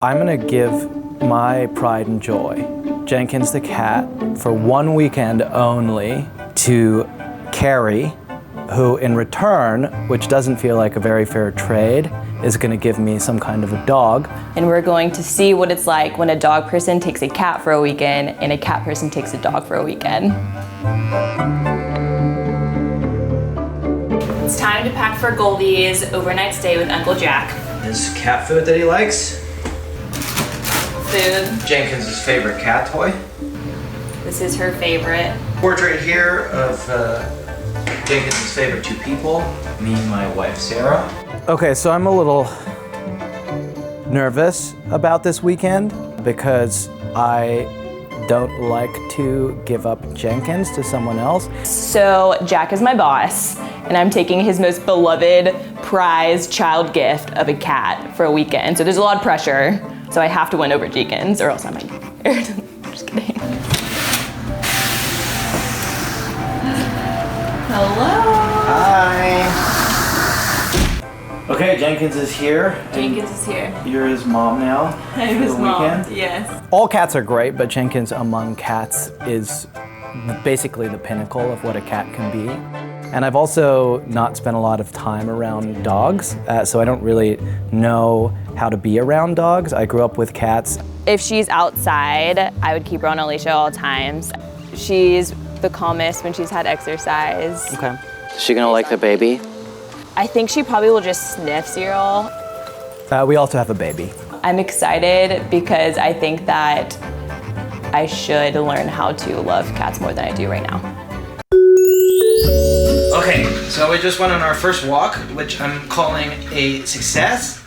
I'm gonna give my pride and joy, Jenkins the cat, for 1 weekend only to Carrie, who in return, which doesn't feel like a very fair trade, is gonna give me some kind of a dog. And we're going to see what it's like when a dog person takes a cat for a weekend and a cat person takes a dog for a weekend. It's time to pack for Goldie's overnight stay with Uncle Jack. His cat food that he likes. Food. Jenkins' favorite cat toy. This is her favorite. Portrait here of Jenkins' favorite two people, me and my wife Sarah. Okay, so I'm a little nervous about this weekend because I don't like to give up Jenkins to someone else. So Jack is my boss, and I'm taking his most beloved prized child gift of a cat for a weekend. So there's a lot of pressure. So I have to win over Jenkins, or else I might get fired. Just kidding. Hello. Hi. Okay, Jenkins is here. Jenkins is here. You're his mom now. I'm his mom. Weekend. Yes. All cats are great, but Jenkins among cats is basically the pinnacle of what a cat can be. And I've also not spent a lot of time around dogs, so I don't really know how to be around dogs. I grew up with cats. If she's outside, I would keep her on a leash at all times. She's the calmest when she's had exercise. Okay. Is she gonna like the baby? I think she probably will just sniff cereal. We also have a baby. I'm excited because I think that I should learn how to love cats more than I do right now. Okay, so we just went on our first walk, which I'm calling a success.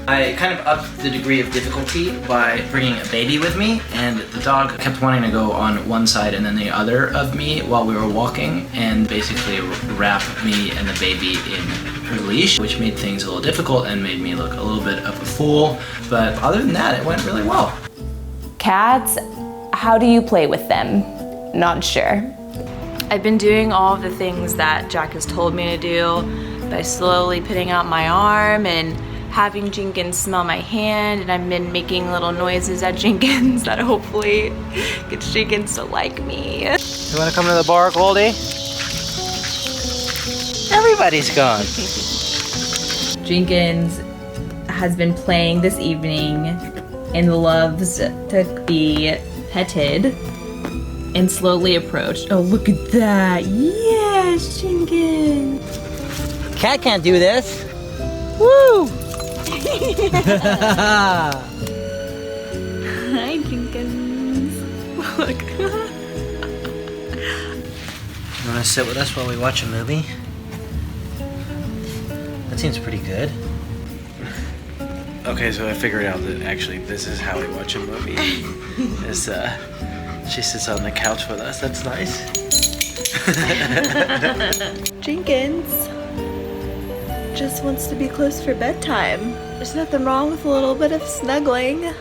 I kind of upped the degree of difficulty by bringing a baby with me, and the dog kept wanting to go on one side and then the other of me while we were walking, and basically wrap me and the baby in her leash, which made things a little difficult and made me look a little bit of a fool. But other than that, it went really well. Cats, how do you play with them? Not sure. I've been doing all the things that Jack has told me to do by slowly putting out my arm and having Jenkins smell my hand, and I've been making little noises at Jenkins that hopefully gets Jenkins to like me. You wanna come to the bar, Goldie? Everybody's gone. Jenkins has been playing this evening and loves to be petted and slowly approached. Oh, look at that. Yes, Jenkins. Cat can't do this. Woo! Hi, Jenkins. Look. You wanna sit with us while we watch a movie? That seems pretty good. Okay, so I figured out that actually this is how we watch a movie. She sits on the couch with us. That's nice. Jenkins just wants to be close for bedtime. There's nothing wrong with a little bit of snuggling.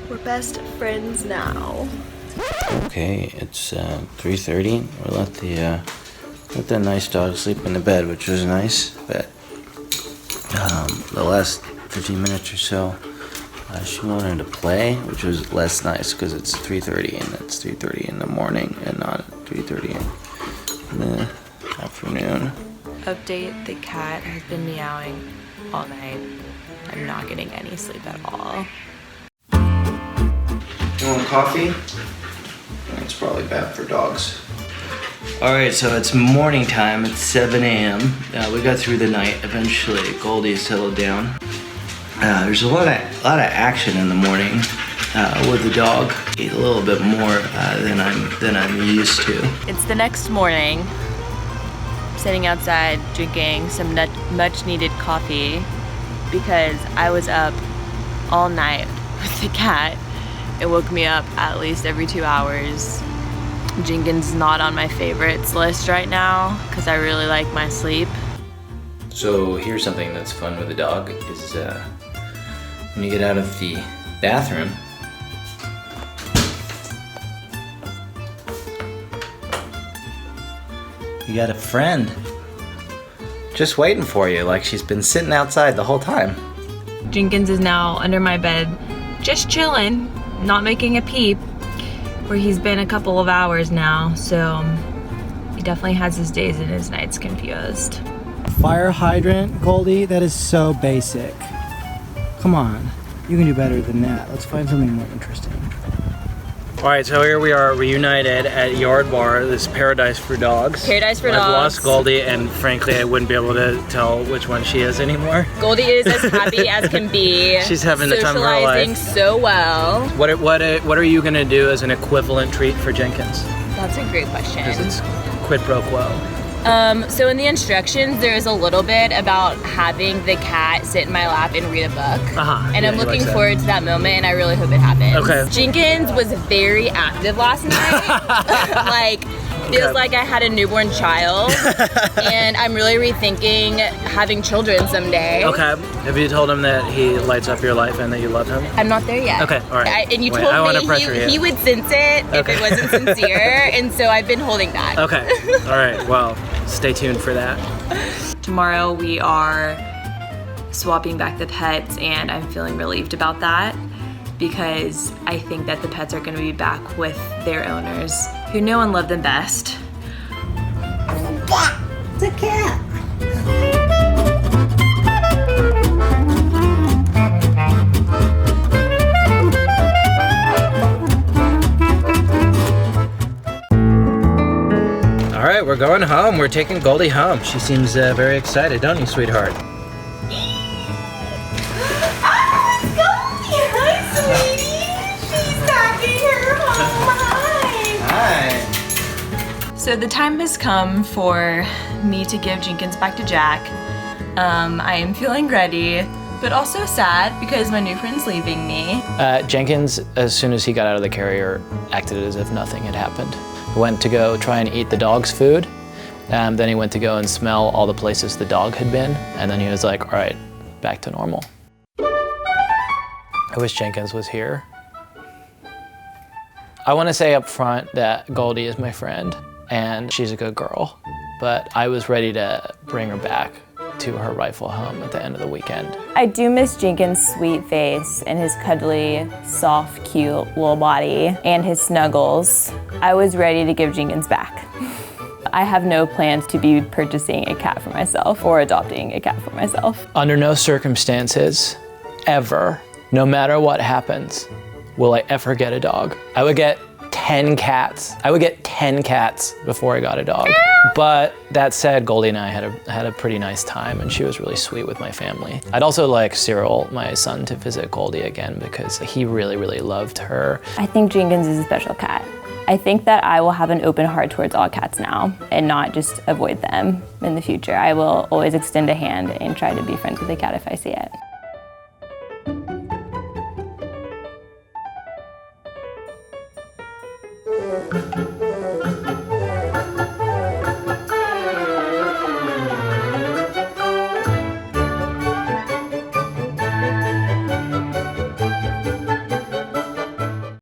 We're best friends now. Okay, it's 3:30. We let the nice dog sleep in the bed, which was nice. But the last 15 minutes or so, she wanted to play, which was less nice because it's 3:30 and it's 3:30 in the morning and not 3:30 in the afternoon. Update, the cat has been meowing all night. I'm not getting any sleep at all. You want coffee? It's probably bad for dogs. Alright, so it's morning time. It's 7 a.m. We got through the night. Eventually, Goldie settled down. There's a lot of action in the morning with the dog. Eat a little bit more than I'm used to. It's the next morning. Sitting outside drinking some much needed coffee because I was up all night with the cat. It woke me up at least every 2 hours. Jenkins is not on my favorites list right now because I really like my sleep. So here's something that's fun with a dog is when you get out of the bathroom, you got a friend just waiting for you, like she's been sitting outside the whole time. Jenkins is now under my bed, just chilling, not making a peep, where he's been a couple of hours now, so he definitely has his days and his nights confused. Fire hydrant, Goldie, that is so basic. Come on, you can do better than that. Let's find something more interesting. All right, so here we are reunited at Yard Bar, this paradise for dogs. Paradise for I've dogs. lost Goldie, and frankly, I wouldn't be able to tell which one she is anymore. Goldie is as happy as can be. She's having the time of her life. Socializing so well. What are you gonna do as an equivalent treat for Jenkins? That's a great question. Because it's quid pro quo. So in the instructions, there's a little bit about having the cat sit in my lap and read a book. And yeah, I'm he looking likes that. forward to that moment, and I really hope it happens. Okay. Jenkins was very active last night. Like, feels like I had a newborn child. And I'm really rethinking having children someday. Okay. Have you told him that he lights up your life and that you love him? I'm not there yet. Okay, all right. And you Wait, told I wanna me pressure you. he would sense it if it wasn't sincere, and so I've been holding back. Okay. All right. Well, stay tuned for that. Tomorrow we are swapping back the pets, and I'm feeling relieved about that because I think that the pets are going to be back with their owners who know and love them best. It's a cat. All right, we're going home. We're taking Goldie home. She seems very excited, don't you, sweetheart? So the time has come for me to give Jenkins back to Jack. I am feeling ready, but also sad because my new friend's leaving me. Jenkins, as soon as he got out of the carrier, acted as if nothing had happened. He went to go try and eat the dog's food. Then he went to go and smell all the places the dog had been. And then he was like, all right, back to normal. I wish Jenkins was here. I want to say up front that Goldie is my friend and she's a good girl, but I was ready to bring her back to her rightful home at the end of the weekend. I do miss Jenkins' sweet face and his cuddly, soft, cute little body and his snuggles. I was ready to give Jenkins back. I have no plans to be purchasing a cat for myself or adopting a cat for myself. Under no circumstances, ever, no matter what happens, will I ever get a dog. I would get 10 cats. I would get 10 cats before I got a dog. But that said, Goldie and I had a pretty nice time, and she was really sweet with my family. I'd also like Cyril, my son, to visit Goldie again because he really, really loved her. I think Jenkins is a special cat. I think that I will have an open heart towards all cats now and not just avoid them in the future. I will always extend a hand and try to be friends with a cat if I see it.